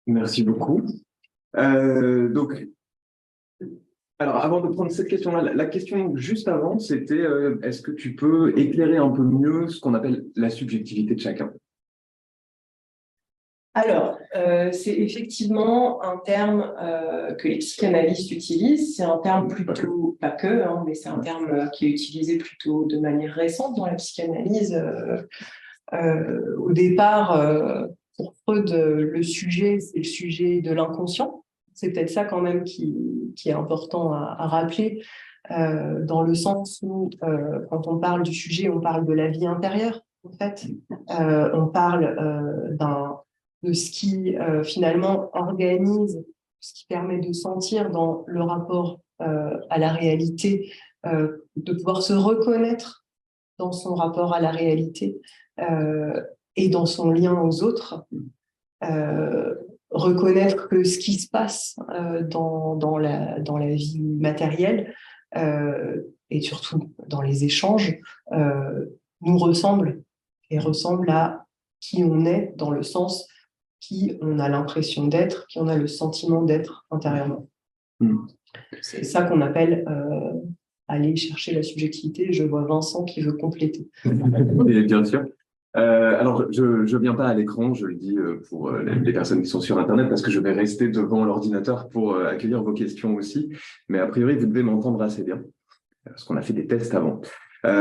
Merci beaucoup. Donc, alors avant de prendre cette question-là, la question juste avant, c'était est-ce que tu peux éclairer un peu mieux ce qu'on appelle la subjectivité de chacun? Alors, c'est effectivement un terme que les psychanalystes utilisent. C'est un terme plutôt, pas que, hein, mais c'est un terme qui est utilisé plutôt de manière récente dans la psychanalyse. Au départ, pour Freud, le sujet, c'est le sujet de l'inconscient. C'est peut-être ça quand même qui est important à rappeler, dans le sens où, quand on parle du sujet, on parle de la vie intérieure, en fait. On parle de ce qui, finalement, organise, ce qui permet de sentir dans le rapport à la réalité, de pouvoir se reconnaître dans son rapport à la réalité et dans son lien aux autres, reconnaître que ce qui se passe dans la vie matérielle et surtout dans les échanges nous ressemble et ressemble à qui on est dans le sens qui on a l'impression d'être, qui on a le sentiment d'être intérieurement. C'est ça qu'on appelle aller chercher la subjectivité. Je vois Vincent qui veut compléter. Et bien sûr. Alors, je ne viens pas à l'écran, je le dis pour les personnes qui sont sur Internet, parce que je vais rester devant l'ordinateur pour accueillir vos questions aussi. Mais a priori, vous devez m'entendre assez bien, parce qu'on a fait des tests avant.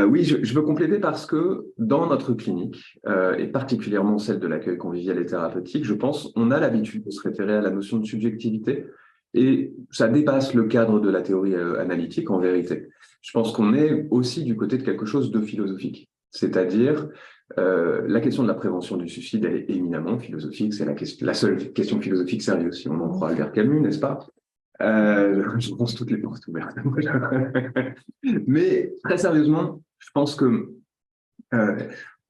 Oui, je veux compléter parce que dans notre clinique, et particulièrement celle de l'accueil convivial et thérapeutique, je pense on a l'habitude de se référer à la notion de subjectivité, et ça dépasse le cadre de la théorie analytique en vérité. Je pense qu'on est aussi du côté de quelque chose de philosophique, c'est-à-dire la question de la prévention du suicide, elle est éminemment philosophique, c'est la seule question philosophique sérieuse, si on en croit Albert Camus, n'est-ce pas? Je pense toutes les portes ouvertes. Mais très sérieusement, je pense que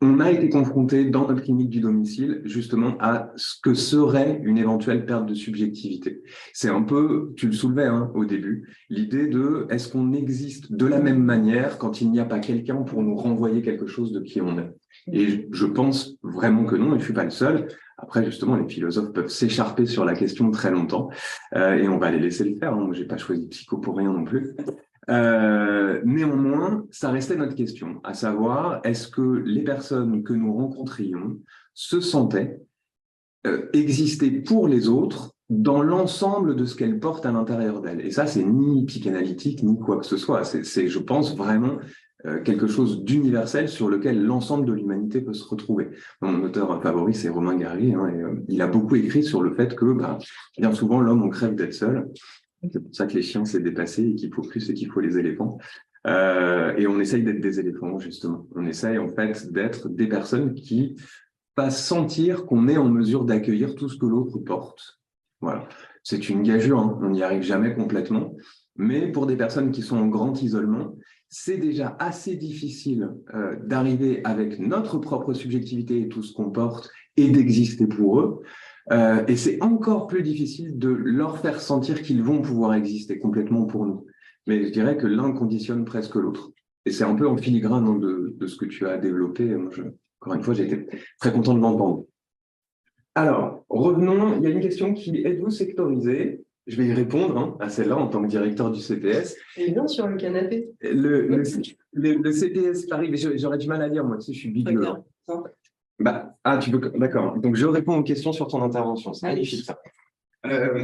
on a été confronté dans notre clinique du domicile justement à ce que serait une éventuelle perte de subjectivité. C'est un peu, tu le soulevais hein, au début, l'idée de est-ce qu'on existe de la même manière quand il n'y a pas quelqu'un pour nous renvoyer quelque chose de qui on est. Et je pense vraiment que non, et je suis pas le seul. Après, justement, les philosophes peuvent s'écharper sur la question très longtemps, et on va les laisser le faire. Hein. Moi, j'ai pas choisi psycho pour rien non plus. Néanmoins, ça restait notre question, à savoir, est-ce que les personnes que nous rencontrions se sentaient exister pour les autres dans l'ensemble de ce qu'elles portent à l'intérieur d'elles. Et ça, c'est ni psychanalytique, ni quoi que ce soit. C'est je pense, vraiment quelque chose d'universel sur lequel l'ensemble de l'humanité peut se retrouver. Mon auteur favori, c'est Romain Gary, hein, et, il a beaucoup écrit sur le fait que, bien souvent, l'homme, on crève d'être seul. C'est pour ça que les chiens, c'est dépassé et qu'il faut plus et qu'il faut les éléphants. Et on essaye d'être des éléphants, justement. On essaye, en fait, d'être des personnes qui pas sentir qu'on est en mesure d'accueillir tout ce que l'autre porte. Voilà. C'est une gageure, hein. On n'y arrive jamais complètement. Mais pour des personnes qui sont en grand isolement, c'est déjà assez difficile d'arriver avec notre propre subjectivité et tout ce qu'on porte et d'exister pour eux. Et c'est encore plus difficile de leur faire sentir qu'ils vont pouvoir exister complètement pour nous. Mais je dirais que l'un conditionne presque l'autre. Et c'est un peu en filigrane hein, de ce que tu as développé. Moi, encore une fois, j'ai été très content de l'entendre. Alors, revenons, il y a une question qui êtes-vous sectorisé? Je vais y répondre hein, à celle-là en tant que directeur du CPS. Et bien sur le canapé. Le CPS Paris, mais j'aurais du mal à lire, moi, tu sais, je suis bilingue. Tu peux, d'accord. Donc, je réponds aux questions sur ton intervention. C'est magnifique, ça.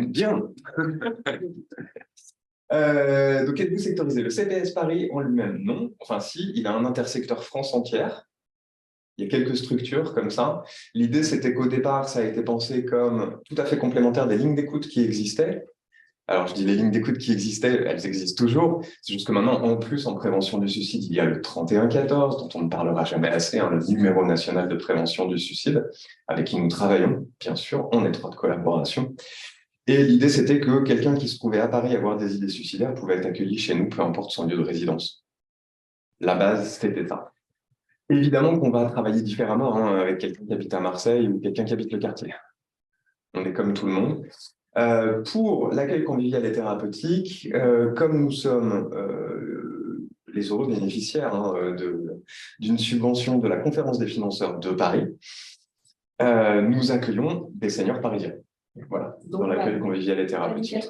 Bien. Donc, êtes-vous sectorisé? Le CPS Paris en lui-même, non. Enfin, si, il a un intersecteur France entière. Il y a quelques structures comme ça. L'idée, c'était qu'au départ, ça a été pensé comme tout à fait complémentaire des lignes d'écoute qui existaient. Alors, je dis les lignes d'écoute qui existaient, elles existent toujours. C'est juste que maintenant, en plus, en prévention du suicide, il y a le 3114, dont on ne parlera jamais assez, hein, le numéro national de prévention du suicide, avec qui nous travaillons, bien sûr, en étroite collaboration. Et l'idée, c'était que quelqu'un qui se trouvait à Paris avoir des idées suicidaires pouvait être accueilli chez nous, peu importe son lieu de résidence. La base, c'était ça. Évidemment qu'on va travailler différemment hein, avec quelqu'un qui habite à Marseille ou quelqu'un qui habite le quartier. On est comme tout le monde. Pour l'accueil convivial et thérapeutique, comme nous sommes les heureux bénéficiaires hein, d'une subvention de la Conférence des financeurs de Paris, nous accueillons des seniors parisiens. Voilà, Donc, dans l'accueil convivial et thérapeutique.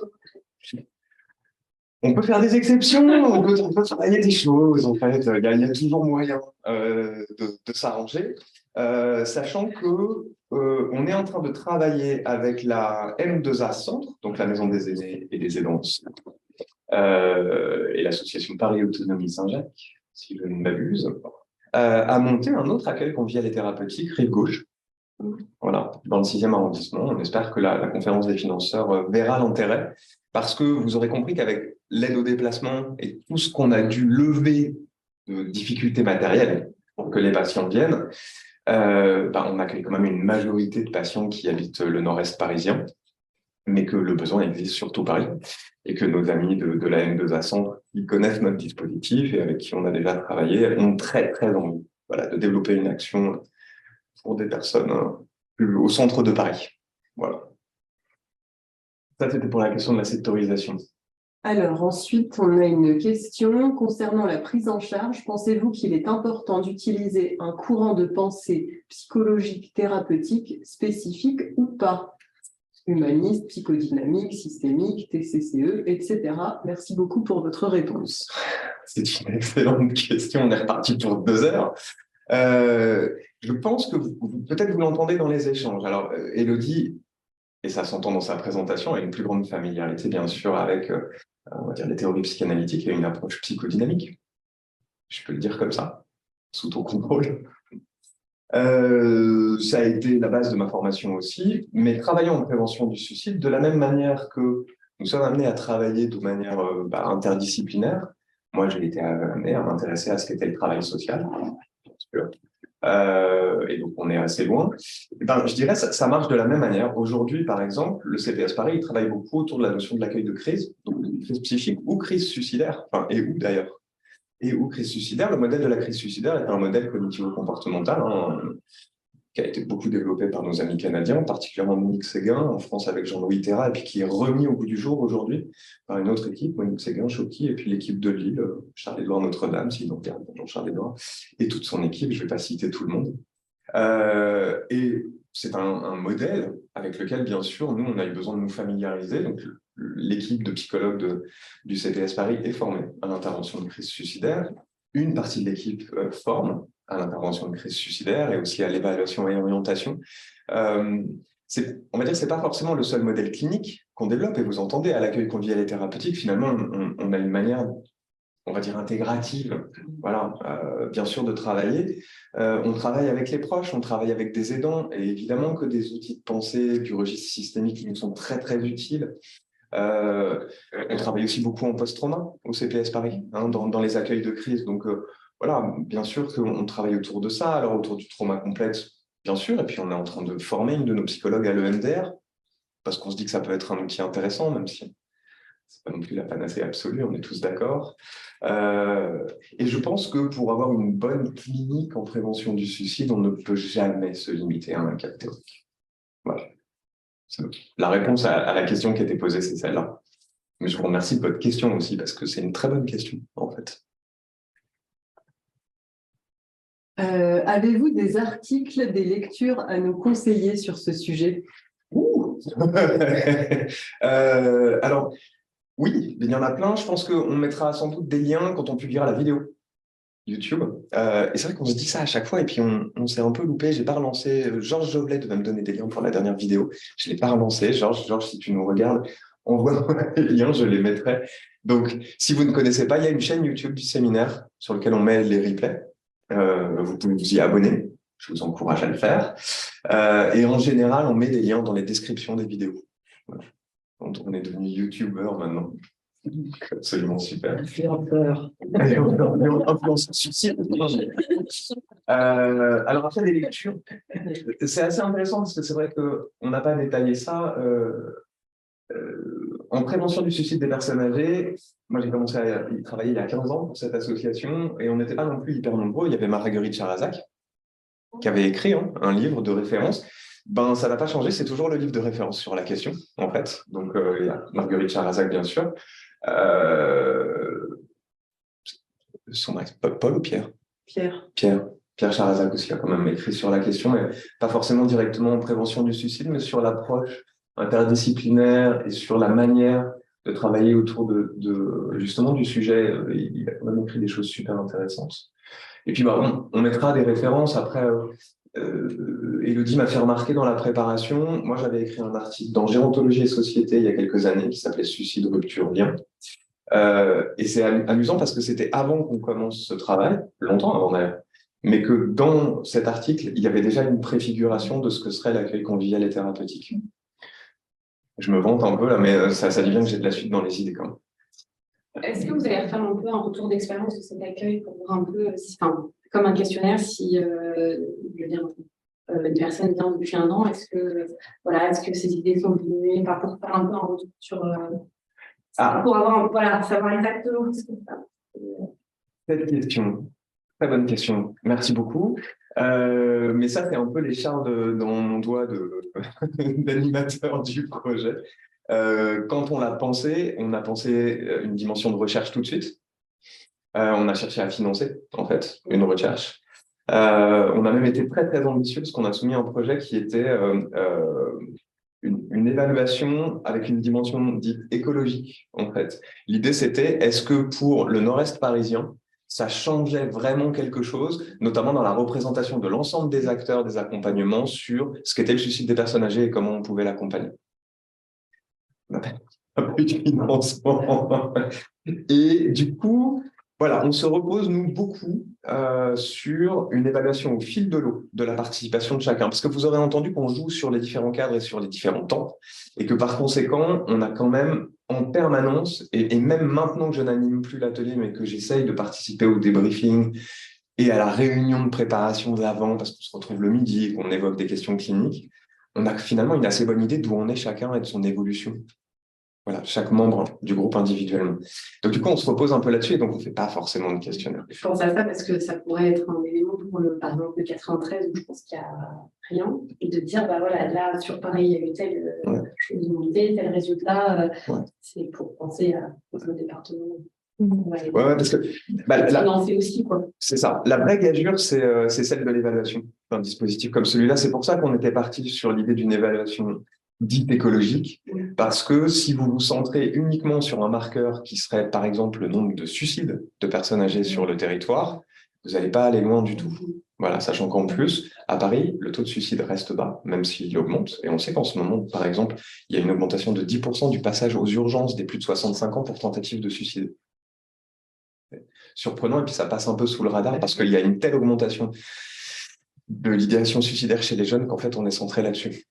On peut faire des exceptions, on peut travailler des choses, en fait. Il y a toujours moyen de s'arranger, sachant que on est en train de travailler avec la M2A Centre, donc la Maison des aînés et des aidants, et l'association Paris Autonomie Saint-Jacques, si je ne m'abuse, à monter un autre accueil convivial et thérapeutique, Rive Gauche, voilà, dans le 6e arrondissement. On espère que la conférence des financeurs verra l'intérêt, parce que vous aurez compris qu'avec l'aide au déplacement et tout ce qu'on a dû lever de difficultés matérielles pour que les patients viennent, on accueille quand même une majorité de patients qui habitent le nord-est parisien, mais que le besoin existe surtout Paris, et que nos amis de la M2A Centre, qui connaissent notre dispositif et avec qui on a déjà travaillé, ont très très envie, voilà, de développer une action pour des personnes au centre de Paris. Voilà. Ça, c'était pour la question de la sectorisation. Alors, ensuite, on a une question concernant la prise en charge. Pensez-vous qu'il est important d'utiliser un courant de pensée psychologique thérapeutique spécifique ou pas? Humaniste, psychodynamique, systémique, TCCE, etc. Merci beaucoup pour votre réponse. C'est une excellente question. On est reparti pour 2 heures. Je pense que peut-être vous l'entendez dans les échanges. Alors, Élodie, et ça s'entend dans sa présentation, a une plus grande familiarité, bien sûr, avec on va dire, les théories psychanalytiques et une approche psychodynamique. Je peux le dire comme ça, sous ton contrôle. Ça a été la base de ma formation aussi, mais travaillant en prévention du suicide, de la même manière que nous sommes amenés à travailler de manière interdisciplinaire. Moi, j'ai été amené à m'intéresser à ce qu'était le travail social, bien sûr. Et donc on est assez loin. Je dirais ça marche de la même manière. Aujourd'hui, par exemple, le CPS Paris, il travaille beaucoup autour de la notion de l'accueil de crise, donc crise psychique ou crise suicidaire, et où d'ailleurs. Et ou crise suicidaire, le modèle de la crise suicidaire est un modèle cognitivo-comportemental, qui a été beaucoup développé par nos amis canadiens, particulièrement Monique Séguin, en France avec Jean-Louis Terra, et puis qui est remis au bout du jour aujourd'hui par une autre équipe, Monique Séguin, Choki, et puis l'équipe de Lille, Charles-Édouard Notre-Dame, s'il nous regarde, bonjour Charles-Édouard, et toute son équipe, je ne vais pas citer tout le monde. Et c'est un modèle avec lequel, bien sûr, nous, on a eu besoin de nous familiariser. Donc, l'équipe de psychologues du CPS Paris est formée à l'intervention de crise suicidaire. Une partie de l'équipe forme à l'intervention de crise suicidaire et aussi à l'évaluation et orientation. On va dire que ce n'est pas forcément le seul modèle clinique qu'on développe, et vous entendez, à l'accueil convivial et thérapeutique, finalement, on a une manière, on va dire, intégrative, voilà, bien sûr, de travailler. On travaille avec les proches, on travaille avec des aidants, et évidemment que des outils de pensée du registre systémique nous sont très, très utiles. On travaille aussi beaucoup en post-trauma au CPS Paris, dans les accueils de crise. Donc, voilà, bien sûr qu'on travaille autour de ça, alors autour du trauma complexe, bien sûr, et puis on est en train de former une de nos psychologues à l'EMDR, parce qu'on se dit que ça peut être un outil intéressant, même si c'est pas non plus la panacée absolue, on est tous d'accord. Et je pense que pour avoir une bonne clinique en prévention du suicide, on ne peut jamais se limiter à un cas théorique. Voilà. La réponse à la question qui a été posée, c'est celle-là. Mais je vous remercie de votre question aussi, parce que c'est une très bonne question, en fait. Avez-vous des articles, des lectures à nous conseiller sur ce sujet? Alors, oui, il y en a plein. Je pense qu'on mettra sans doute des liens quand on publiera la vidéo YouTube. Et c'est vrai qu'on se dit ça à chaque fois, et puis on s'est un peu loupé. J'ai pas relancé. Georges Jovelet devait me donner des liens pour la dernière vidéo. Je l'ai pas relancé. Georges, si tu nous regardes, envoie-moi les liens, je les mettrai. Donc, si vous ne connaissez pas, il y a une chaîne YouTube du séminaire sur laquelle on met les replays. Vous pouvez vous y abonner. Je vous encourage à le faire. Et en général, on met des liens dans les descriptions des vidéos. Voilà. On est devenu YouTubeur maintenant. Absolument super. Alors après, les lectures, c'est assez intéressant parce que c'est vrai qu'on n'a pas détaillé ça. En prévention du suicide des personnes âgées, moi j'ai commencé à y travailler il y a 15 ans pour cette association, et on n'était pas non plus hyper nombreux. Il y avait Marguerite Charazak qui avait écrit un livre de référence. Ça n'a pas changé, c'est toujours le livre de référence sur la question, en fait. Donc, il y a Marguerite Charazak, bien sûr. Son ex, Paul ou Pierre? Pierre Charazak aussi a quand même écrit sur la question, mais pas forcément directement en prévention du suicide, mais sur l'approche interdisciplinaire et sur la manière de travailler autour justement du sujet. Il a quand même écrit des choses super intéressantes. Et puis, bah, on mettra des références. Après, Élodie m'a fait remarquer dans la préparation, moi, j'avais écrit un article dans Gérontologie et Société il y a quelques années qui s'appelait Suicide, rupture, lien. Et c'est amusant parce que c'était avant qu'on commence ce travail, longtemps avant d'ailleurs, mais que dans cet article, il y avait déjà une préfiguration de ce que serait l'accueil convivial et thérapeutique. Je me vante un peu là, mais ça dit bien que j'ai de la suite dans les idées quand même. Est-ce que vous allez refaire un peu un retour d'expérience de cet accueil pour voir un peu, enfin, comme un questionnaire, si je veux dire, une personne vient depuis 1 an, est-ce que ces idées sont diminuées, enfin, pour faire un peu un retour sur pour avoir voilà, savoir exactement ce qu'on fait. Cette question, très bonne question. Merci beaucoup. Mais ça, c'est un peu les charmes dans mon doigt d'animateur du projet. Quand on a pensé une dimension de recherche tout de suite. On a cherché à financer, en fait, une recherche. On a même été très, très ambitieux parce qu'on a soumis un projet qui était une évaluation avec une dimension dite écologique, en fait. L'idée, c'était, est-ce que pour le nord-est parisien, ça changeait vraiment quelque chose, notamment dans la représentation de l'ensemble des acteurs des accompagnements sur ce qu'était le suicide des personnes âgées et comment on pouvait l'accompagner. On n'a pas eu de financement. Et du coup, voilà, on se repose, nous, beaucoup sur une évaluation au fil de l'eau de la participation de chacun. Parce que vous aurez entendu qu'on joue sur les différents cadres et sur les différents temps, et que par conséquent, on a quand même en permanence, et même maintenant que je n'anime plus l'atelier, mais que j'essaye de participer au débriefing et à la réunion de préparation d'avant, parce qu'on se retrouve le midi et qu'on évoque des questions cliniques, on a finalement une assez bonne idée d'où on est chacun et de son évolution. Voilà, chaque membre du groupe individuellement. Donc, du coup, on se repose un peu là-dessus et donc on ne fait pas forcément de questionnaire. Je pense à ça parce que ça pourrait être un élément pour par exemple, le 93 où je pense qu'il n'y a rien et de dire, bah voilà, là, sur Paris, il y a eu telle chose montée, tel résultat. C'est pour penser au département. Ouais, parce que financer aussi, quoi. C'est ça. La vraie gageure, c'est celle de l'évaluation d'un dispositif comme celui-là. C'est pour ça qu'on était parti sur l'idée d'une évaluation dite écologique, parce que si vous vous centrez uniquement sur un marqueur qui serait, par exemple, le nombre de suicides de personnes âgées sur le territoire, vous n'allez pas aller loin du tout. Voilà, sachant qu'en plus, à Paris, le taux de suicide reste bas, même s'il augmente. Et on sait qu'en ce moment, par exemple, il y a une augmentation de 10% du passage aux urgences des plus de 65 ans pour tentative de suicide. Surprenant, et puis ça passe un peu sous le radar parce qu'il y a une telle augmentation de l'idéation suicidaire chez les jeunes qu'en fait on est centré là-dessus.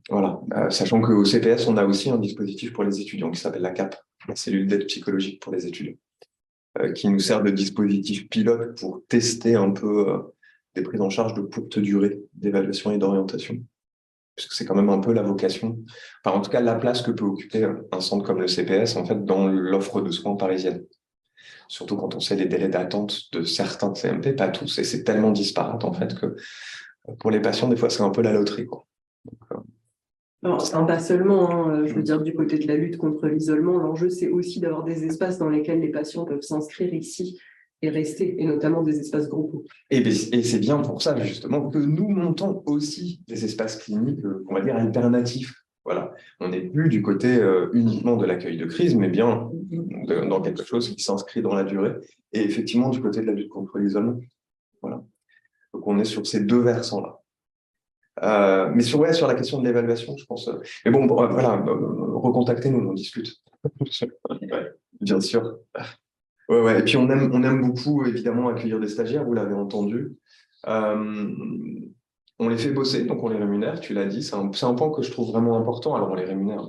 Voilà, sachant qu'au CPS on a aussi un dispositif pour les étudiants qui s'appelle la CAP, la cellule d'aide psychologique pour les étudiants, qui nous sert de dispositif pilote pour tester un peu des prises en charge de courte durée d'évaluation et d'orientation, puisque c'est quand même un peu la vocation, enfin en tout cas la place que peut occuper un centre comme le CPS en fait dans l'offre de soins parisienne. Surtout quand on sait les délais d'attente de certains CMP, pas tous, et c'est tellement disparate en fait que pour les patients, des fois, c'est un peu la loterie, quoi. Donc, pas seulement, hein, je veux dire, du côté de la lutte contre l'isolement, l'enjeu, c'est aussi d'avoir des espaces dans lesquels les patients peuvent s'inscrire ici et rester, et notamment des espaces groupes. Et c'est bien pour ça, justement, que nous montons aussi des espaces cliniques, on va dire, alternatifs. Voilà, on n'est plus du côté uniquement de l'accueil de crise, mais bien dans quelque chose qui s'inscrit dans la durée, et effectivement du côté de la lutte contre l'isolement. Voilà. Donc on est sur ces deux versants-là. Mais sur la question de l'évaluation, je pense. Mais bon, voilà, recontactez-nous, on discute. Ouais, bien sûr. Ouais. Et puis on aime beaucoup, évidemment, accueillir des stagiaires, vous l'avez entendu. On les fait bosser, donc on les rémunère, tu l'as dit, c'est un point que je trouve vraiment important. Alors on les rémunère,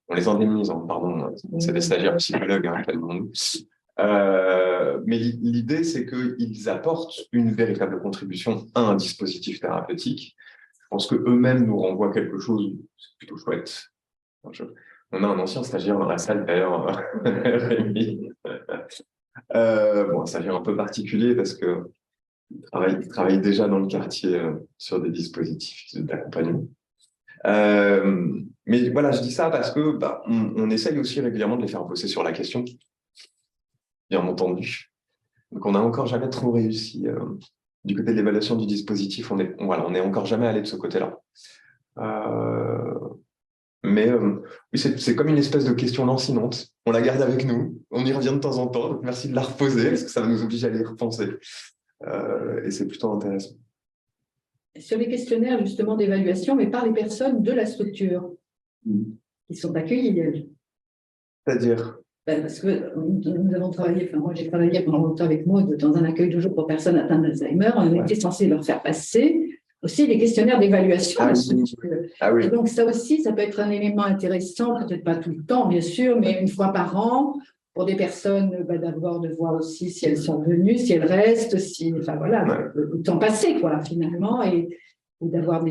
on les indemnise, pardon, c'est des stagiaires psychologues, appelons-nous. Mais l'idée, c'est qu'ils apportent une véritable contribution à un dispositif thérapeutique. Je pense qu'eux-mêmes nous renvoient quelque chose, c'est plutôt chouette. On a un ancien stagiaire dans la salle, d'ailleurs, Rémi. Un stagiaire un peu particulier parce que il travaille déjà dans le quartier sur des dispositifs d'accompagnement. Mais voilà, je dis ça parce que on essaye aussi régulièrement de les faire bosser sur la question, bien entendu. Donc on n'a encore jamais trop réussi du côté de l'évaluation du dispositif. On est encore jamais allé de ce côté-là. Mais oui, c'est comme une espèce de question lancinante. On la garde avec nous, on y revient de temps en temps. Donc merci de la reposer parce que ça va nous obliger à y repenser. Et c'est plutôt intéressant. Sur les questionnaires justement d'évaluation, mais par les personnes de la structure qui sont accueillies, elles. C'est-à-dire? Parce que nous avons travaillé, enfin moi j'ai travaillé pendant longtemps avec Maud dans un accueil de jour pour personnes atteintes d'Alzheimer. On était censé leur faire passer aussi les questionnaires d'évaluation. Oui. Et donc ça aussi, ça peut être un élément intéressant, peut-être pas tout le temps bien sûr, mais une fois par an, pour des personnes, d'abord de voir aussi si elles sont venues, si elles restent, enfin voilà, le temps passé quoi finalement, et d'avoir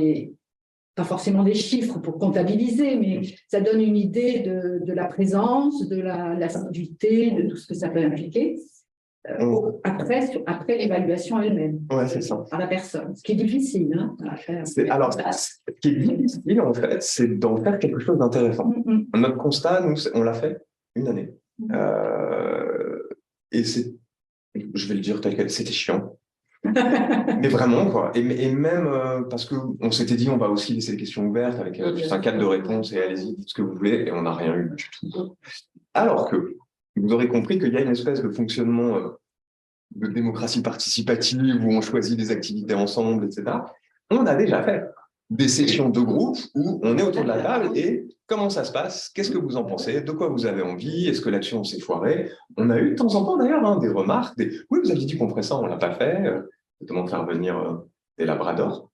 pas forcément des chiffres pour comptabiliser, mais ça donne une idée de la présence, de l'assiduité, de tout ce que ça peut impliquer. Après l'évaluation elle-même, c'est ça. à la personne. Ce qui est difficile à faire. Alors, ce qui est difficile, en fait, c'est d'en faire quelque chose d'intéressant. Notre constat, nous, on l'a fait une année. Et je vais le dire tel quel, c'était chiant. Mais vraiment, quoi. Et même parce qu'on s'était dit, on va aussi laisser les questions ouvertes avec juste un cadre de réponse et allez-y, dites ce que vous voulez, et on n'a rien eu du tout. Alors que vous aurez compris qu'il y a une espèce de fonctionnement de démocratie participative où on choisit des activités ensemble, etc. On a déjà fait des sessions de groupe où on est autour de la table et comment ça se passe, qu'est-ce que vous en pensez, de quoi vous avez envie, est-ce que là-dessus on s'est foiré. On a eu de temps en temps d'ailleurs des remarques, oui vous aviez dit qu'on ferait ça, on l'a pas fait, notamment faire venir des labradors.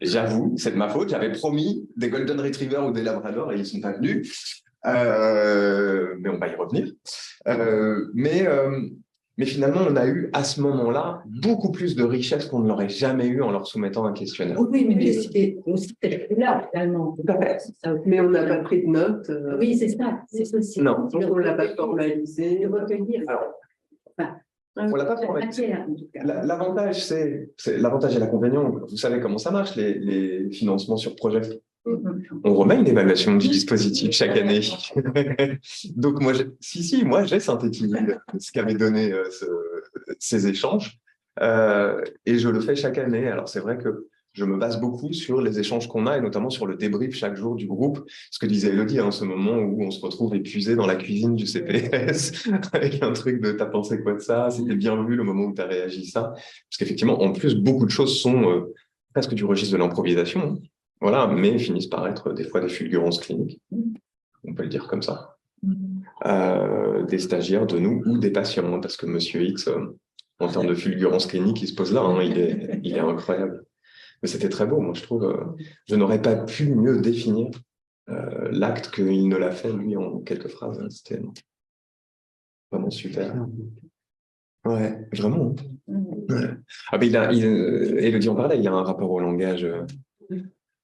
J'avoue, c'est de ma faute, j'avais promis des golden retrievers ou des labradors et ils sont pas venus. Mais on va y revenir. Mais finalement, on a eu à ce moment-là beaucoup plus de richesse qu'on ne l'aurait jamais eu en leur soumettant un questionnaire. Oui, mais c'était aussi là, finalement. Mais on n'a pas pris de notes. Oui, c'est ça, c'est aussi. Non, on ne l'a pas formalisé. De recueillir. On l'a pas formalisé. L'avantage, c'est l'avantage et l'inconvénient. Vous savez comment ça marche, les financements sur projet. On remet une évaluation du dispositif chaque année. Donc, moi, j'ai synthétisé ce qu'avaient donné ces échanges et je le fais chaque année. Alors, c'est vrai que je me base beaucoup sur les échanges qu'on a et notamment sur le débrief chaque jour du groupe. Ce que disait Elodie, ce moment où on se retrouve épuisé dans la cuisine du CPS avec un truc de « t'as pensé quoi de ça ? C'était bien vu le moment où t'as réagi ça ?» Parce qu'effectivement, en plus, beaucoup de choses sont presque du registre de l'improvisation. Voilà, mais finissent par être des fois des fulgurances cliniques, on peut le dire comme ça, des stagiaires de nous ou des patients, parce que Monsieur X, en termes de fulgurance clinique, il se pose là, il est incroyable. Mais c'était très beau, moi je trouve, je n'aurais pas pu mieux définir l'acte qu'il ne l'a fait, lui, en quelques phrases, c'était vraiment super. Ouais, vraiment. Ouais. Ah, mais Elodie en parlait, il a un rapport au langage...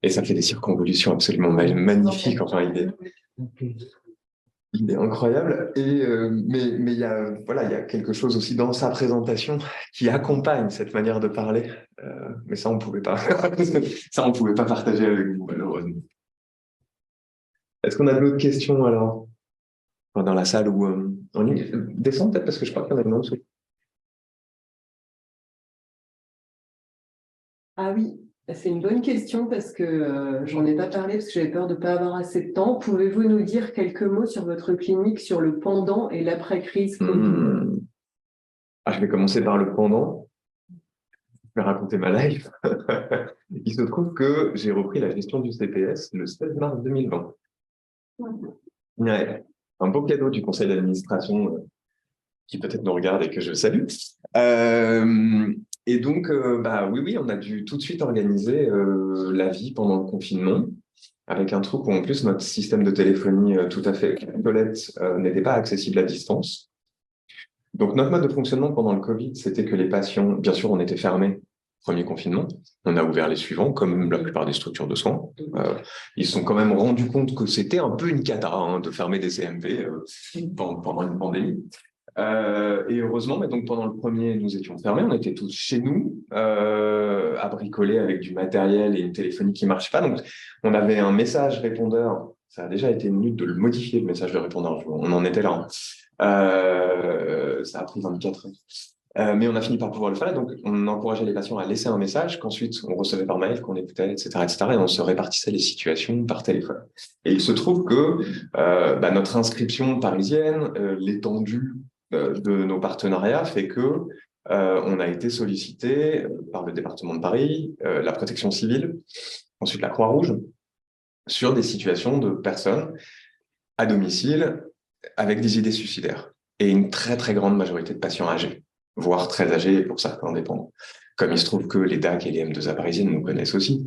Et ça fait des circonvolutions absolument magnifiques. Enfin, il est incroyable. Mais il y a quelque chose aussi dans sa présentation qui accompagne cette manière de parler. Mais ça, on ne pouvait pas. Ça, on ne pouvait pas partager avec vous, malheureusement. Est-ce qu'on a d'autres questions alors dans la salle ou en ligne? Descends peut-être parce que je crois qu'il y en a une en dessous. Ah oui. C'est une bonne question parce que j'en ai pas parlé parce que j'avais peur de ne pas avoir assez de temps. Pouvez-vous nous dire quelques mots sur votre clinique, sur le pendant et l'après-crise Covid? Je vais commencer par le pendant. Je vais raconter ma life. Il se trouve que j'ai repris la gestion du CPS le 16 mars 2020. Ouais. Un beau cadeau du conseil d'administration qui peut-être nous regarde et que je salue. Et donc, oui, on a dû tout de suite organiser la vie pendant le confinement, avec un truc où en plus notre système de téléphonie tout à fait obsolète n'était pas accessible à distance. Donc notre mode de fonctionnement pendant le Covid, c'était que les patients, bien sûr, on était fermés, premier confinement, on a ouvert les suivants, comme la plupart des structures de soins. Ils se sont quand même rendus compte que c'était un peu une cata de fermer des CMP pendant une pandémie. Et heureusement, mais donc pendant le premier, nous étions fermés, on était tous chez nous, à bricoler avec du matériel et une téléphonie qui ne marche pas. Donc, on avait un message répondeur. Ça a déjà été une minute de le modifier, le message de répondeur. On en était là. Ça a pris 24 heures. Mais on a fini par pouvoir le faire, donc on encourageait les patients à laisser un message qu'ensuite on recevait par mail, qu'on écoutait, etc., et on se répartissait les situations par téléphone. Et il se trouve que notre inscription parisienne, l'étendue de nos partenariats fait que on a été sollicité par le département de Paris, la protection civile, ensuite la Croix-Rouge, sur des situations de personnes à domicile avec des idées suicidaires. Et une très très grande majorité de patients âgés, voire très âgés et pour certains indépendants. Comme il se trouve que les DAC et les M2A parisiennes nous connaissent aussi.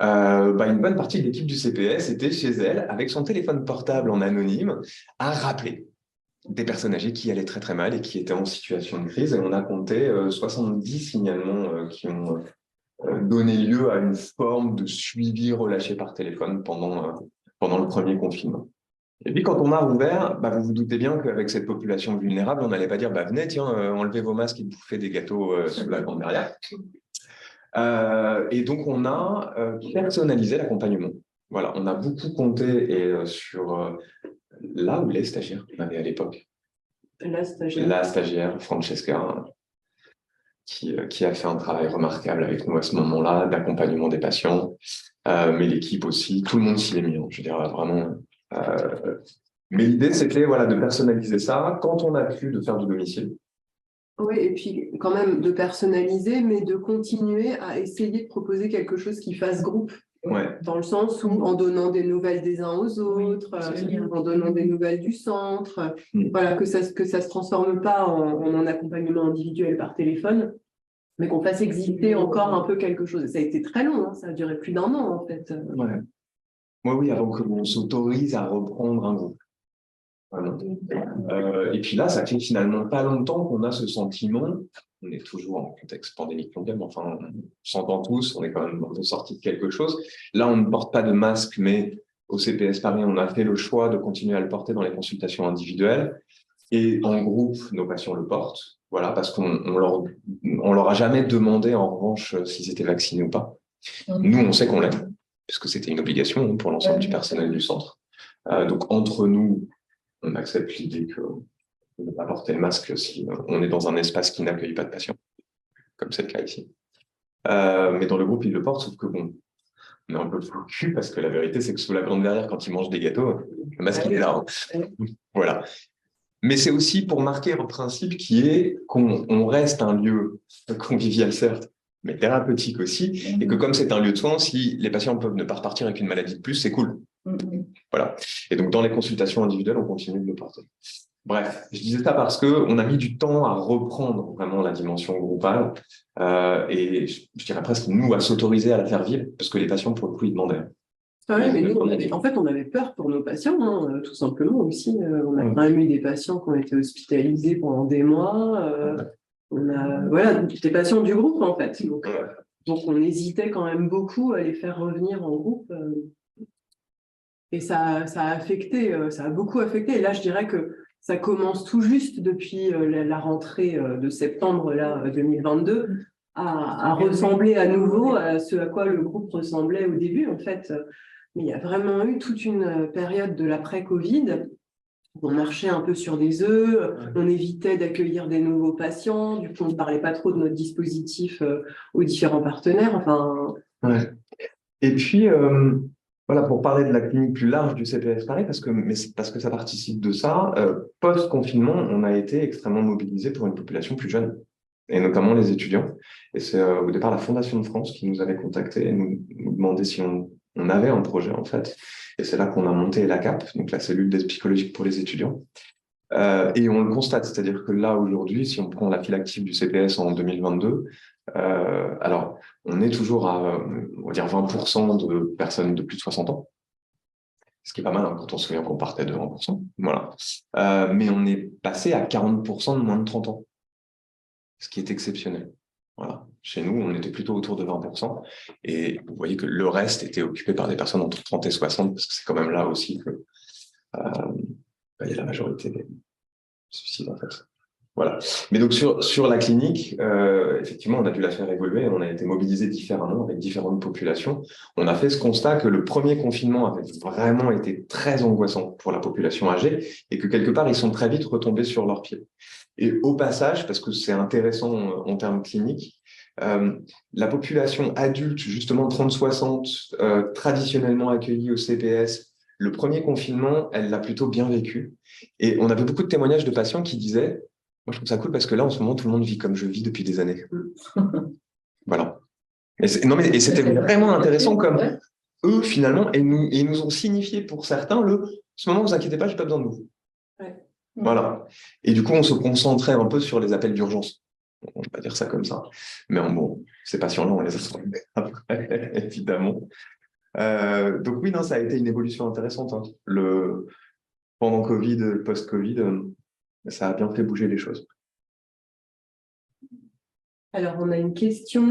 Une bonne partie de l'équipe du CPS était chez elle avec son téléphone portable en anonyme à rappeler des personnes âgées qui allaient très très mal et qui étaient en situation de crise. Et on a compté 70 signalements qui ont donné lieu à une forme de suivi relâché par téléphone pendant le premier confinement. Et puis, quand on a rouvert, vous vous doutez bien qu'avec cette population vulnérable, on n'allait pas dire venez, tiens, enlevez vos masques et bouffez des gâteaux sous la grande barrière. Et donc, on a personnalisé l'accompagnement. Voilà, on a beaucoup compté sur là où les stagiaires qu'on avait à l'époque. La stagiaire, Francesca, qui a fait un travail remarquable avec nous à ce moment-là, d'accompagnement des patients, mais l'équipe aussi, tout le monde s'y est mis, je dirais vraiment. Mais l'idée, c'était de personnaliser ça quand on a pu de faire du domicile. Oui, et puis quand même de personnaliser, mais de continuer à essayer de proposer quelque chose qui fasse groupe. Ouais. Dans le sens où en donnant des nouvelles des uns aux autres, en donnant des nouvelles du centre, que ça se transforme pas en un accompagnement individuel par téléphone, mais qu'on fasse exister encore un peu quelque chose. Ça a été très long, ça a duré plus d'1 an en fait. Ouais. Oui, avant qu'on s'autorise à reprendre un groupe. Et puis là, ça fait finalement pas longtemps qu'on a ce sentiment. On est toujours en contexte pandémique mondial, mais enfin, on s'entend tous, on est quand même sorti de quelque chose. Là, on ne porte pas de masque, mais au CPS Paris, on a fait le choix de continuer à le porter dans les consultations individuelles. Et en groupe, nos patients le portent, parce qu'on leur a jamais demandé, en revanche, s'ils étaient vaccinés ou pas. Nous, on sait qu'on l'est, puisque c'était une obligation pour l'ensemble du personnel du centre. Donc, entre nous, on accepte l'idée que de ne pas porter le masque si on est dans un espace qui n'accueille pas de patients, comme c'est le cas ici. Mais dans le groupe, ils le portent, sauf que on est un peu foutu parce que la vérité, c'est que sous la grande verrière, quand ils mangent des gâteaux, le masque, il est là. Voilà. Mais c'est aussi pour marquer un principe qui est qu'on reste un lieu convivial, certes, mais thérapeutique aussi, et que comme c'est un lieu de soins, si les patients peuvent ne pas repartir avec une maladie de plus, c'est cool. Voilà. Et donc, dans les consultations individuelles, on continue de le porter. Bref, je disais ça parce qu'on a mis du temps à reprendre vraiment la dimension groupale et je dirais presque, nous, à s'autoriser à la faire vivre parce que les patients, pour le coup, ils demandaient. Oui, mais nous, on avait peur pour nos patients, tout simplement aussi. On a quand même eu des patients qui ont été hospitalisés pendant des mois. On a des patients du groupe, en fait. Donc, on hésitait quand même beaucoup à les faire revenir en groupe. Et ça a affecté, ça a beaucoup affecté. Et là, je dirais que ça commence tout juste depuis la rentrée de septembre 2022 à ressembler à nouveau à ce à quoi le groupe ressemblait au début, en fait. Mais il y a vraiment eu toute une période de l'après-Covid où on marchait un peu sur des œufs, on évitait d'accueillir des nouveaux patients, du coup on ne parlait pas trop de notre dispositif aux différents partenaires. Enfin. Ouais. Et puis, pour parler de la clinique plus large du CPS Paris, parce que ça participe de ça, post-confinement, on a été extrêmement mobilisés pour une population plus jeune, et notamment les étudiants. Et c'est au départ la Fondation de France qui nous avait contactés et nous demandait si on avait un projet, en fait. Et c'est là qu'on a monté la CAP, donc la cellule d'aide psychologique pour les étudiants. Et on le constate, c'est-à-dire que là, aujourd'hui, si on prend la file active du CPS en 2022, alors, on est toujours à, on va dire, 20% de personnes de plus de 60 ans, ce qui est pas mal quand on se souvient qu'on partait de 20%. Voilà. Mais on est passé à 40% de moins de 30 ans, ce qui est exceptionnel. Voilà. Chez nous, on était plutôt autour de 20%. Et vous voyez que le reste était occupé par des personnes entre 30 et 60, parce que c'est quand même là aussi que il y a la majorité des suicides, en fait. Voilà. Mais donc sur la clinique, effectivement, on a dû la faire évoluer, on a été mobilisé différemment avec différentes populations. On a fait ce constat que le premier confinement avait vraiment été très angoissant pour la population âgée et que quelque part, ils sont très vite retombés sur leurs pieds. Et au passage, parce que c'est intéressant en termes cliniques, la population adulte, justement 30-60, traditionnellement accueillie au CPS, le premier confinement, elle l'a plutôt bien vécu. Et on avait beaucoup de témoignages de patients qui disaient moi, je trouve ça cool parce que là, en ce moment, tout le monde vit comme je vis depuis des années. Voilà. Non, mais et c'était vraiment intéressant comme eux, finalement, et nous ont signifié pour certains ce moment, ne vous inquiétez pas, je n'ai pas besoin de vous. Ouais. Voilà. Et du coup, on se concentrait un peu sur les appels d'urgence. On ne va pas dire ça comme ça. Mais bon, ces patients-là, on les a trouvés après, évidemment. Donc oui, non, ça a été une évolution intéressante. Hein. Pendant Covid, post-Covid, ça a bien fait bouger les choses. Alors, on a une question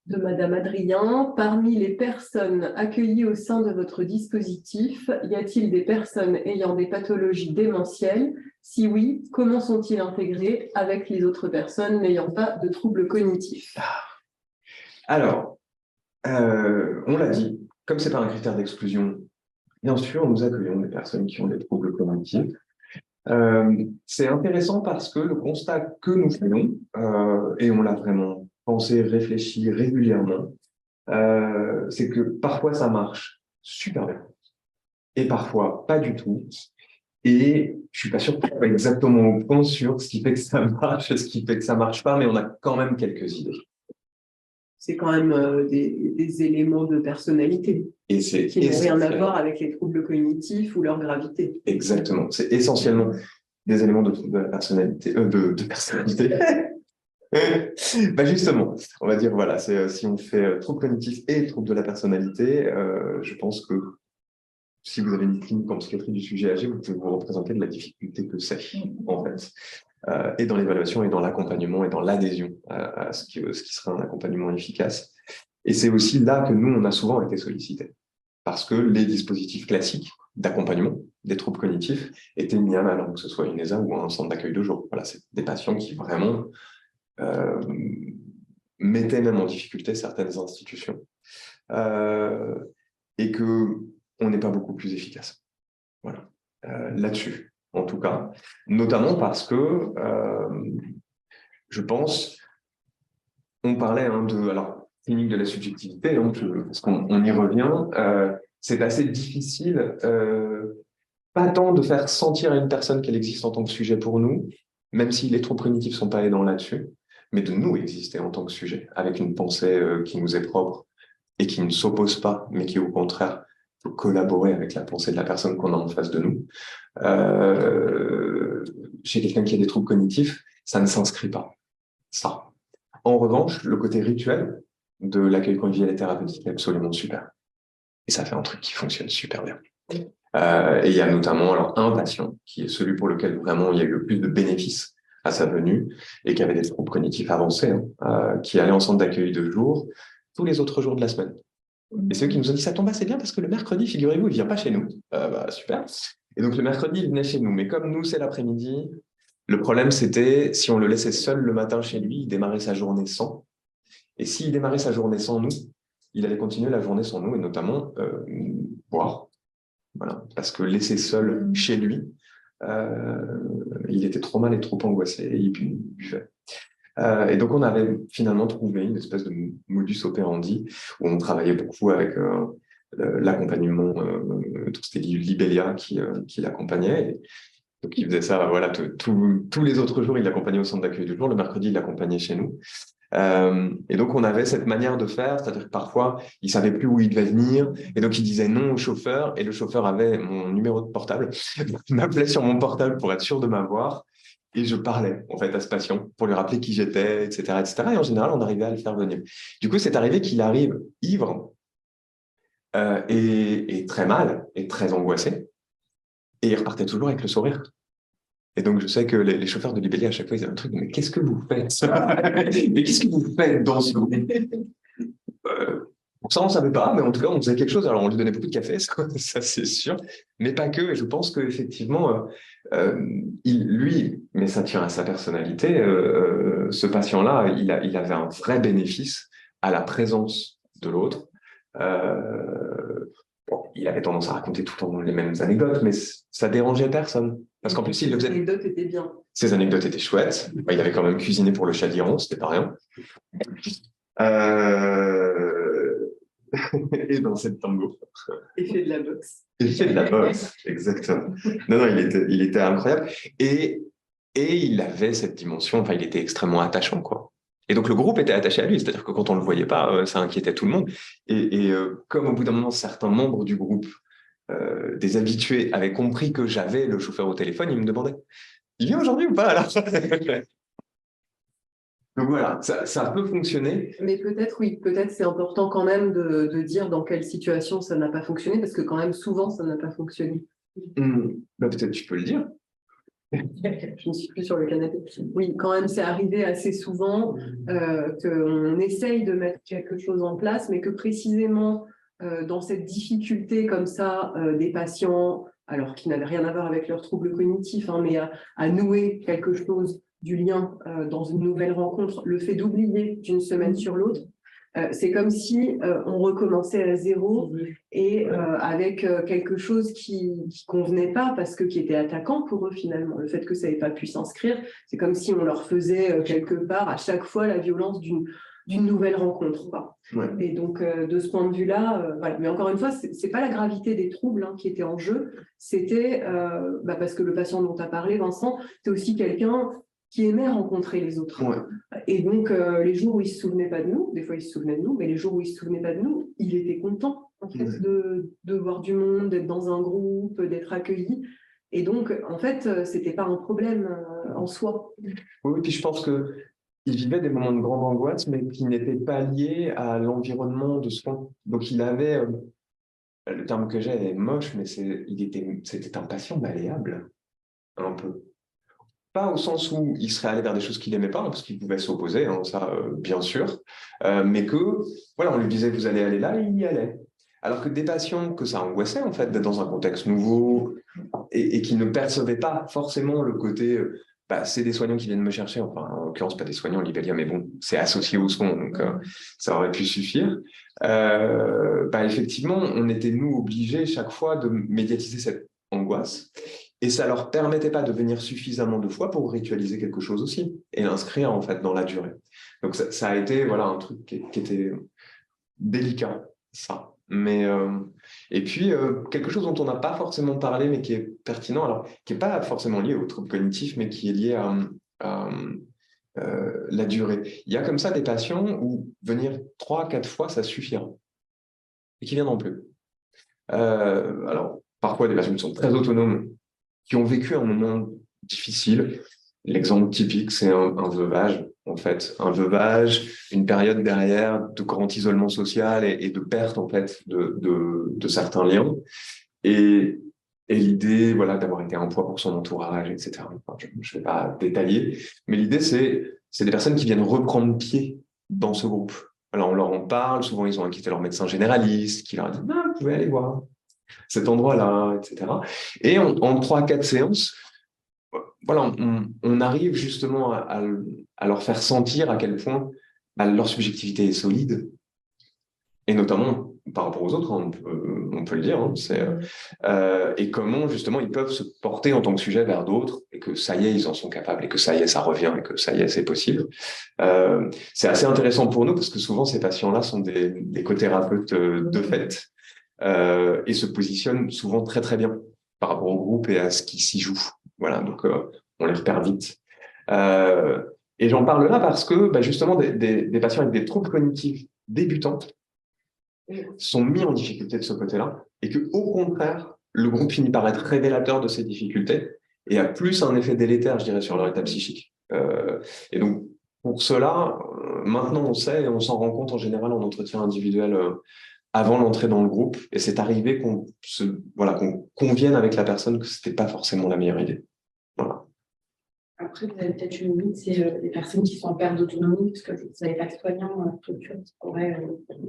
de Madame Adrien. Parmi les personnes accueillies au sein de votre dispositif, y a-t-il des personnes ayant des pathologies démentielles? Si oui, comment sont-ils intégrés avec les autres personnes n'ayant pas de troubles cognitifs? Alors, on l'a dit, comme ce n'est pas un critère d'exclusion, bien sûr, nous accueillons des personnes qui ont des troubles cognitifs. C'est intéressant parce que le constat que nous faisons, et on l'a vraiment pensé, réfléchi régulièrement, c'est que parfois ça marche super bien et parfois pas du tout. Et je suis pas sûr qu'on soit exactement au point sur ce qui fait que ça marche et ce qui fait que ça marche pas, mais on a quand même quelques idées. C'est quand même des éléments de personnalité Et c'est qui n'ont rien à voir avec les troubles cognitifs ou leur gravité. Exactement. C'est essentiellement des éléments de troubles de la personnalité, de personnalité. Bah justement, on va dire, voilà, si on fait troubles cognitifs et troubles de la personnalité, je pense que si vous avez une clinique en psychiatrie du sujet âgé, vous pouvez vous représenter de la difficulté que c'est, en fait, et dans l'évaluation, et dans l'accompagnement, et dans l'adhésion à ce qui serait un accompagnement efficace. Et c'est aussi là que nous, on a souvent été sollicités, parce que les dispositifs classiques d'accompagnement des troubles cognitifs étaient mis à mal, hein, que ce soit une ESA ou un centre d'accueil de jour. Voilà, c'est des patients qui vraiment mettaient même en difficulté certaines institutions, et qu'on n'est pas beaucoup plus efficace. Voilà, là-dessus, en tout cas, notamment parce que je pense, on parlait alors, clinique de la subjectivité, donc, parce qu'on y revient, c'est assez difficile, pas tant de faire sentir à une personne qu'elle existe en tant que sujet pour nous, même si les troubles cognitifs ne sont pas aidants là-dessus, mais de nous exister en tant que sujet, avec une pensée qui nous est propre et qui ne s'oppose pas, mais qui au contraire peut collaborer avec la pensée de la personne qu'on a en face de nous. Chez quelqu'un qui a des troubles cognitifs, ça ne s'inscrit pas. Ça. En revanche, le côté rituel de l'accueil convivial et thérapeutique est absolument super. Et ça fait un truc qui fonctionne super bien. Et il y a notamment alors, un patient qui est celui pour lequel vraiment il y a eu le plus de bénéfices à sa venue et qui avait des troubles cognitifs avancés, qui allait en centre d'accueil de jour tous les autres jours de la semaine. Et c'est eux qui nous ont dit ça tombe assez bien parce que le mercredi, figurez-vous, il ne vient pas chez nous. Super. Et donc le mercredi, il venait chez nous. Mais comme nous, c'est l'après-midi, le problème, c'était si on le laissait seul le matin chez lui, il démarrait sa journée sans. Et s'il démarrait sa journée sans nous, il allait continuer la journée sans nous et notamment boire. Voilà. Parce que laissé seul chez lui, il était trop mal et trop angoissé et il buvait. Et donc, on avait finalement trouvé une espèce de modus operandi où on travaillait beaucoup avec l'accompagnement, c'était Libellia qui l'accompagnait. Et donc, il faisait ça, voilà, tous les autres jours, il l'accompagnait au centre d'accueil du jour. Le mercredi, il l'accompagnait chez nous. Et donc, on avait cette manière de faire, c'est-à-dire que parfois, il savait plus où il devait venir, et donc il disait non au chauffeur, et le chauffeur avait mon numéro de portable, il m'appelait sur mon portable pour être sûr de m'avoir, et je parlais en fait à ce patient pour lui rappeler qui j'étais, etc., etc. Et en général, on arrivait à le faire venir. Du coup, c'est arrivé qu'il arrive ivre et très mal, et très angoissé, et il repartait toujours avec le sourire. Et donc, je sais que les chauffeurs de Libellia, à chaque fois, ils avaient un truc, mais qu'est-ce que vous faites? Mais qu'est-ce que vous faites dans ce moment? Ça, on ne savait pas, mais en tout cas, on faisait quelque chose. Alors, on lui donnait beaucoup de café, ça c'est sûr, mais pas que. Et je pense qu'effectivement, Lui, mais ça tient à sa personnalité, ce patient-là, il avait un vrai bénéfice à la présence de l'autre. Bon, il avait tendance à raconter tout le temps les mêmes anecdotes, mais ça dérangeait personne. Parce qu'en plus, il le faisait. Les anecdotes étaient bien. Ses anecdotes étaient chouettes. Il avait quand même cuisiné pour le chat d'Iran, c'était pas rien. Et dans cette tango. Et fait de la boxe. Il fait de la boxe, exactement. Non, il était incroyable. Et il avait cette dimension, enfin, il était extrêmement attachant, quoi. Et donc, le groupe était attaché à lui, c'est-à-dire que quand on ne le voyait pas, ça inquiétait tout le monde. Et comme au bout d'un moment, certains membres du groupe, des habitués, avaient compris que j'avais le chauffeur au téléphone, ils me demandaient, il vient aujourd'hui ou pas, alors? Donc voilà, ça peut fonctionner. Mais peut-être, oui, peut-être c'est important quand même de dire dans quelle situation ça n'a pas fonctionné, parce que quand même, souvent, ça n'a pas fonctionné. Bah, peut-être tu peux le dire. Je ne suis plus sur le canapé. Oui, quand même, c'est arrivé assez souvent qu'on essaye de mettre quelque chose en place, mais que précisément dans cette difficulté comme ça des patients, alors qui n'avaient rien à voir avec leurs troubles cognitifs, hein, mais à nouer quelque chose du lien dans une nouvelle rencontre, le fait d'oublier d'une semaine sur l'autre, c'est comme si on recommençait à zéro et avec quelque chose qui convenait pas parce que qui était attaquant pour eux finalement. Le fait que ça n'ait pas pu s'inscrire, c'est comme si on leur faisait quelque part à chaque fois la violence d'une nouvelle rencontre, quoi. Ouais. Et donc de ce point de vue-là, voilà. Mais encore une fois, c'est pas la gravité des troubles hein, qui était en jeu, c'était parce que le patient dont tu as parlé, Vincent, c'est aussi quelqu'un qui aimait rencontrer les autres. Ouais. Et donc, les jours où il ne se souvenait pas de nous, des fois il se souvenait de nous, mais les jours où il ne se souvenait pas de nous, il était content en fait, de voir du monde, d'être dans un groupe, d'être accueilli. Et donc, en fait, ce n'était pas un problème en soi. Oui, puis je pense qu'il vivait des moments de grande angoisse, mais qui n'étaient pas liés à l'environnement de soins. Donc il avait, le terme que j'ai est moche, mais c'était un patient malléable, un peu. Pas au sens où il serait allé vers des choses qu'il n'aimait pas, hein, parce qu'il pouvait s'opposer, hein, ça, bien sûr, mais que, voilà, on lui disait, vous allez aller là, et il y allait. Alors que des patients que ça angoissait, en fait, d'être dans un contexte nouveau et qui ne percevaient pas forcément le côté, c'est des soignants qui viennent me chercher, enfin, en l'occurrence, pas des soignants, Libélia, mais bon, c'est associé aux soins, donc ça aurait pu suffire. Effectivement, on était, nous, obligés chaque fois de médiatiser cette angoisse. Et ça leur permettait pas de venir suffisamment de fois pour ritualiser quelque chose aussi et l'inscrire en fait dans la durée. Donc ça a été voilà un truc qui était délicat ça. Mais et puis quelque chose dont on n'a pas forcément parlé mais qui est pertinent alors qui est pas forcément lié au trouble cognitif mais qui est lié à la durée. Il y a comme ça des patients où venir 3-4 fois ça suffira et qui viendront plus. Alors parfois des patients qui sont très autonomes qui ont vécu un moment difficile. L'exemple typique, c'est un veuvage, en fait. Un veuvage, une période derrière de grand isolement social et de perte, en fait, de certains liens. Et l'idée, voilà, d'avoir été un poids pour son entourage, etc. Enfin, je ne vais pas détailler, mais l'idée, c'est des personnes qui viennent reprendre pied dans ce groupe. Alors, on leur en parle, souvent, ils ont inquiété leur médecin généraliste, qui leur a dit, vous pouvez aller voir cet endroit-là, etc. Et en 3-4 séances, voilà, on arrive justement à leur faire sentir à quel point leur subjectivité est solide, et notamment par rapport aux autres, hein, on peut le dire, hein, et comment justement ils peuvent se porter en tant que sujet vers d'autres, et que ça y est, ils en sont capables, et que ça y est, ça revient, et que ça y est, c'est possible. C'est assez intéressant pour nous, parce que souvent ces patients-là sont des cothérapeutes de fait, et se positionnent souvent très très bien par rapport au groupe et à ce qui s'y joue. Voilà, donc on les repère vite. Et j'en parle là parce que justement des patients avec des troubles cognitifs débutants sont mis en difficulté de ce côté-là et que au contraire, le groupe finit par être révélateur de ces difficultés et a plus un effet délétère, je dirais, sur leur état psychique. Et donc, pour cela, maintenant on sait et on s'en rend compte en général en entretien individuel avant l'entrée dans le groupe, et c'est arrivé qu'on convienne avec la personne que c'était pas forcément la meilleure idée. Voilà. Après, vous avez peut-être une limite, c'est les personnes qui sont en perte d'autonomie, parce que vous n'avez pas de soignants, structure qui pourraient,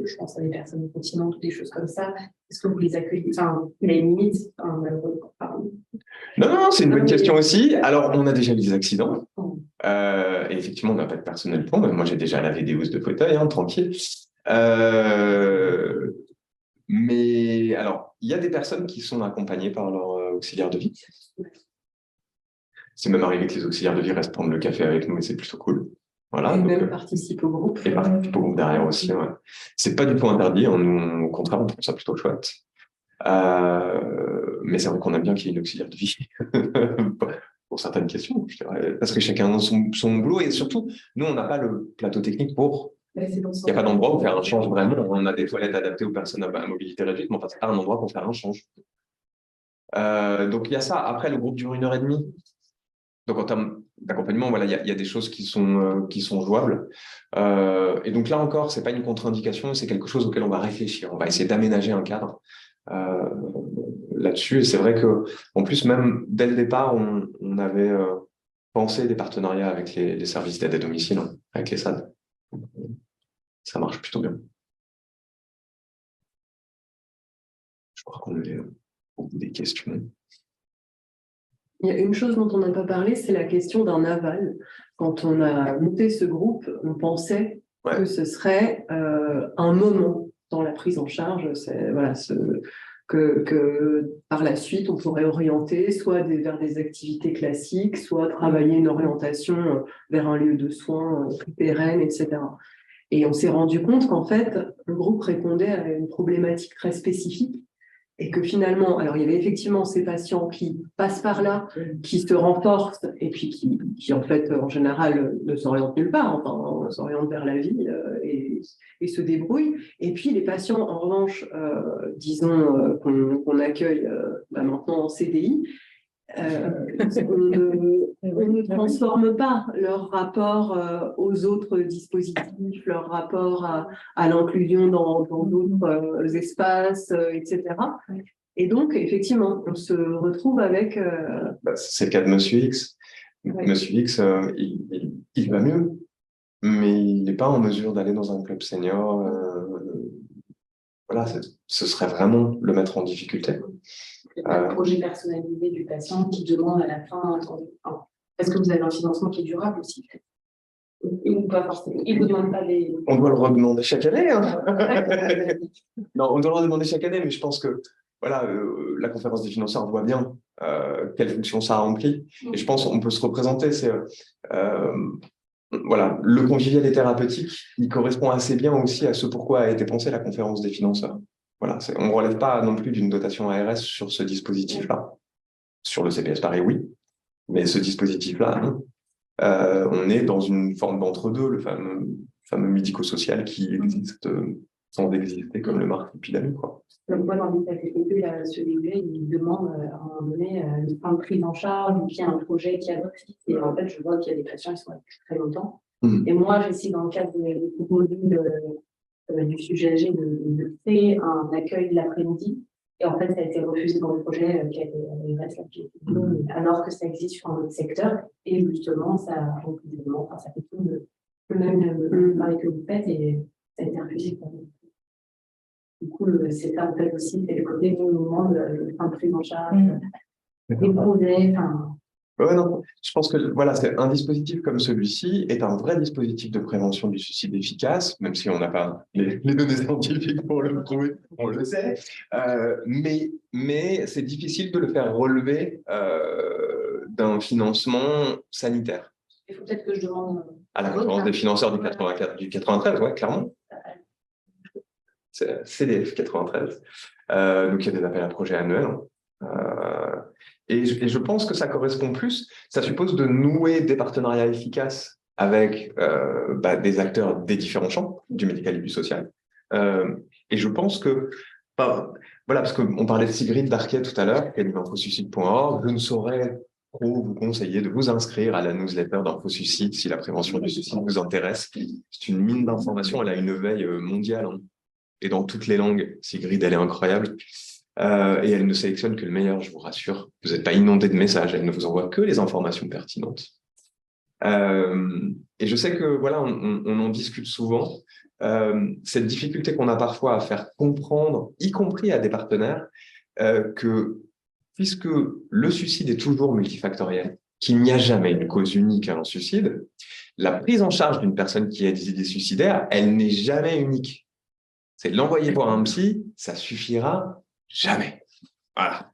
je pense à des personnes continentes ou des choses comme ça. Est-ce que vous les accueillez? Enfin, il y a une limite, malheureusement, pardon. Non, c'est une bonne mais- question aussi. Alors, on a déjà eu des accidents. Et effectivement, on n'a pas de personnel pour, mais moi, j'ai déjà lavé des housses de fauteuil, hein, tranquille. Mais alors, il y a des personnes qui sont accompagnées par leur auxiliaire de vie. C'est même arrivé que les auxiliaires de vie restent prendre le café avec nous et c'est plutôt cool. Voilà, Et donc, même participe au groupe. et participe au groupe derrière aussi. Ouais. C'est pas du tout interdit, hein, nous, au contraire, on trouve ça plutôt chouette. Mais c'est vrai qu'on aime bien qu'il y ait une auxiliaire de vie pour certaines questions, je dirais, parce que chacun a son boulot et surtout, nous, on n'a pas le plateau technique pour. Il n'y a pas d'endroit où faire un change vraiment. On a des toilettes adaptées aux personnes à mobilité réduite, mais enfin, c'est pas un endroit pour faire un change. Donc, il y a ça. Après, le groupe dure 1h30. Donc, en termes d'accompagnement, voilà, il y a des choses qui sont jouables. Et donc, là encore, c'est pas une contre-indication, c'est quelque chose auquel on va réfléchir. On va essayer d'aménager un cadre là-dessus. Et c'est vrai que, en plus, même dès le départ, on avait pensé des partenariats avec les services d'aide à domicile, hein, avec les SAD. Ça marche plutôt bien. Je crois qu'on est au bout des questions. Il y a une chose dont on n'a pas parlé, c'est la question d'un aval. Quand on a monté ce groupe, on pensait que ce serait un moment dans la prise en charge. Voilà, que par la suite, on pourrait orienter soit vers des activités classiques, soit travailler une orientation vers un lieu de soins plus pérenne, etc. Et on s'est rendu compte qu'en fait, le groupe répondait à une problématique très spécifique et que finalement, alors il y avait effectivement ces patients qui passent par là, qui se renforcent et puis qui en fait, en général, ne s'orientent nulle part, enfin, s'orientent vers la vie et se débrouillent. Et puis les patients, en revanche, disons qu'on accueille maintenant en CDI, on ne transforme pas leur rapport aux autres dispositifs, leur rapport à l'inclusion dans d'autres espaces, etc. Et donc, effectivement, on se retrouve avec... C'est le cas de Monsieur X. Ouais. Monsieur X, il va mieux, mais il n'est pas en mesure d'aller dans un club senior. Voilà, ce serait vraiment le mettre en difficulté. Un projet personnalisé du patient qui demande à la fin, est-ce que vous avez un financement qui est durable aussi? Ou pas forcément. Il ne vous demande pas des... On doit le redemander chaque année. Hein. Non, on doit le redemander chaque année, mais je pense que voilà, la conférence des financeurs voit bien quelle fonction ça a rempli. Et je pense qu'on peut se représenter. Voilà, le convivial et thérapeutique, il correspond assez bien aussi à ce pourquoi a été pensée la conférence des financeurs. Voilà, on ne relève pas non plus d'une dotation ARS sur ce dispositif-là. Sur le CPS Paris, oui, mais ce dispositif-là, non. On est dans une forme d'entre-deux, le fameux médico-social qui existe sans exister comme le martipilami, quoi. Donc, moi, dans l'état PPP, ce DG, il demande à un moment donné une fin de prise en charge, et puis il y a un projet qui adopte. Et en fait, je vois qu'il y a des patients qui sont là depuis très longtemps. Et moi, j'essaie, dans le cadre des modules du sujet âgé, de créer un accueil de l'après-midi. Et en fait, ça a été refusé dans le projet qui a été alors que ça existe sur un autre secteur. Et justement, ça fait tout le même travail que vous faites et ça a été refusé. Du coup, c'est ça, en fait, aussi, c'est le côté du mouvement de fin de prise en charge, des projets, Ouais, non, je pense que voilà, un dispositif comme celui-ci est un vrai dispositif de prévention du suicide efficace, même si on n'a pas les données scientifiques pour le prouver, on le sait, mais c'est difficile de le faire relever d'un financement sanitaire. Il faut peut-être que je demande à la conférence des financeurs du 93, ouais, clairement. C'est CDF 93. Donc, il y a des appels à projets annuels. Et je pense que ça correspond plus. Ça suppose de nouer des partenariats efficaces avec des acteurs des différents champs, du médical et du social. Et je pense que, voilà, parce qu'on parlait de Sigrid Darquet tout à l'heure, qui est de infosuicide.org, je ne saurais trop vous conseiller de vous inscrire à la newsletter d'Infosuicide si la prévention du suicide vous intéresse. C'est une mine d'informations, elle a une veille mondiale, hein. Et dans toutes les langues, Sigrid, elle est incroyable. Et elle ne sélectionne que le meilleur, je vous rassure. Vous n'êtes pas inondé de messages, elle ne vous envoie que les informations pertinentes. Et je sais que voilà, on en discute souvent. Cette difficulté qu'on a parfois à faire comprendre, y compris à des partenaires, que puisque le suicide est toujours multifactoriel, qu'il n'y a jamais une cause unique à un suicide, la prise en charge d'une personne qui a des idées suicidaires, elle n'est jamais unique. C'est l'envoyer voir un psy, ça suffira jamais. Voilà.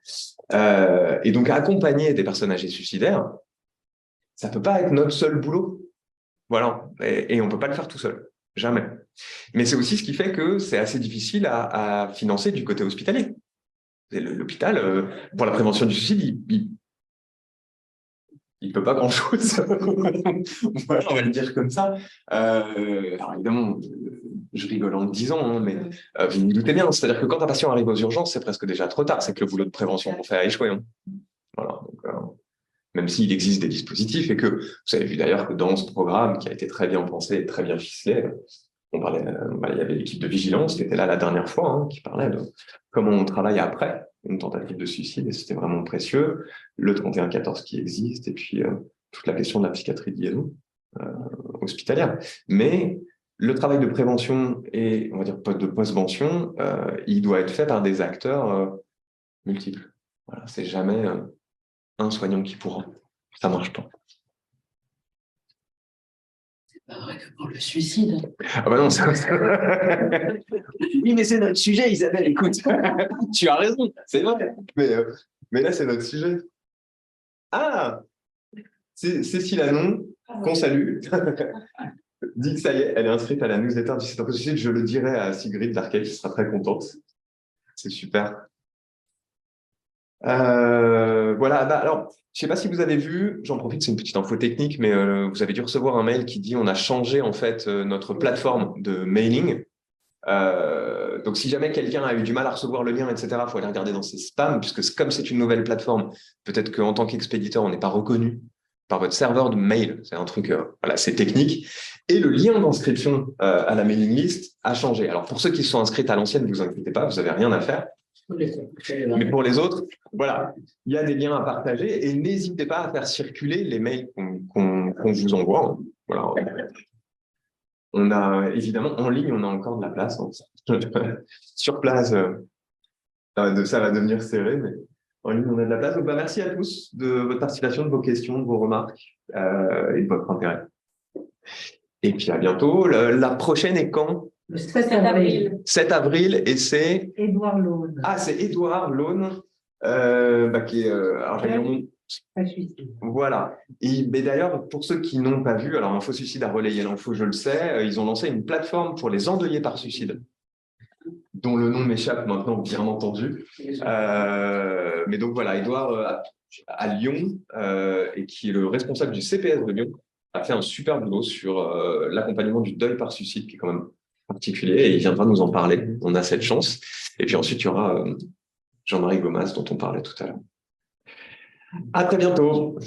Et donc, accompagner des personnes âgées suicidaires, ça peut pas être notre seul boulot. Voilà. Et on peut pas le faire tout seul. Jamais. Mais c'est aussi ce qui fait que c'est assez difficile à financer du côté hospitalier. L'hôpital, pour la prévention du suicide, il peut pas grand-chose. Voilà, on va le dire comme ça. Alors évidemment, je rigole en le disant, hein, mais vous vous doutez bien, c'est-à-dire que quand un patient arrive aux urgences, c'est presque déjà trop tard, c'est que le boulot de prévention qu'on fait a échoué. Hein. Voilà, donc, même s'il existe des dispositifs et que vous avez vu d'ailleurs que dans ce programme qui a été très bien pensé et très bien ficelé, il y avait l'équipe de vigilance qui était là la dernière fois, hein, qui parlait de comment on travaille après une tentative de suicide, et c'était vraiment précieux. Le 31-14 qui existe, et puis toute la question de la psychiatrie de liaison hospitalière. Mais le travail de prévention et, on va dire, de postvention, il doit être fait par des acteurs multiples. Voilà, c'est jamais un soignant qui pourra. Ça marche pas. Pas vrai que pour le suicide. Ah bah non, c'est oui, mais c'est notre sujet, Isabelle, écoute. Tu as raison, c'est vrai. Mais là, c'est notre sujet. Ah, c'est Cécile Anon, qu'on salue. Dit que ça y est, elle est inscrite à la newsletter du site un peu suicide. Je le dirai à Sigrid Darkel, qui sera très contente. C'est super. Voilà, bah, alors, je sais pas si vous avez vu, j'en profite, c'est une petite info technique, mais vous avez dû recevoir un mail qui dit on a changé en fait notre plateforme de mailing. Donc, si jamais quelqu'un a eu du mal à recevoir le lien, etc., il faut aller regarder dans ses spams, puisque comme c'est une nouvelle plateforme, peut-être qu'en tant qu'expéditeur, on n'est pas reconnu par votre serveur de mail. C'est un truc, voilà, c'est technique. Et le lien d'inscription à la mailing list a changé. Alors, pour ceux qui sont inscrits à l'ancienne, ne vous inquiétez pas, vous n'avez rien à faire. Mais pour les autres, voilà, il y a des liens à partager et n'hésitez pas à faire circuler les mails qu'on vous envoie. Voilà. On a évidemment en ligne, on a encore de la place. Hein. Sur place, ça va devenir serré, mais en ligne, on a de la place. Donc, bah, merci à tous de votre participation, de vos questions, de vos remarques et de votre intérêt. Et puis à bientôt. La prochaine est quand ? Le 7 avril. 7 avril, et c'est Édouard Laune. Ah, c'est Édouard Laune, qui est. Alors, j'avais mon nom. Voilà. Et mais d'ailleurs, pour ceux qui n'ont pas vu, alors Info Suicide a relayé l'info, je le sais, ils ont lancé une plateforme pour les endeuillés par suicide, dont le nom m'échappe maintenant, bien entendu. Mais donc voilà, Édouard à Lyon, et qui est le responsable du CPS de Lyon, a fait un super boulot sur l'accompagnement du deuil par suicide, qui est quand même particulier, et il viendra nous en parler. On a cette chance. Et puis ensuite, il y aura Jean-Marie Gomas, dont on parlait tout à l'heure. À très bientôt.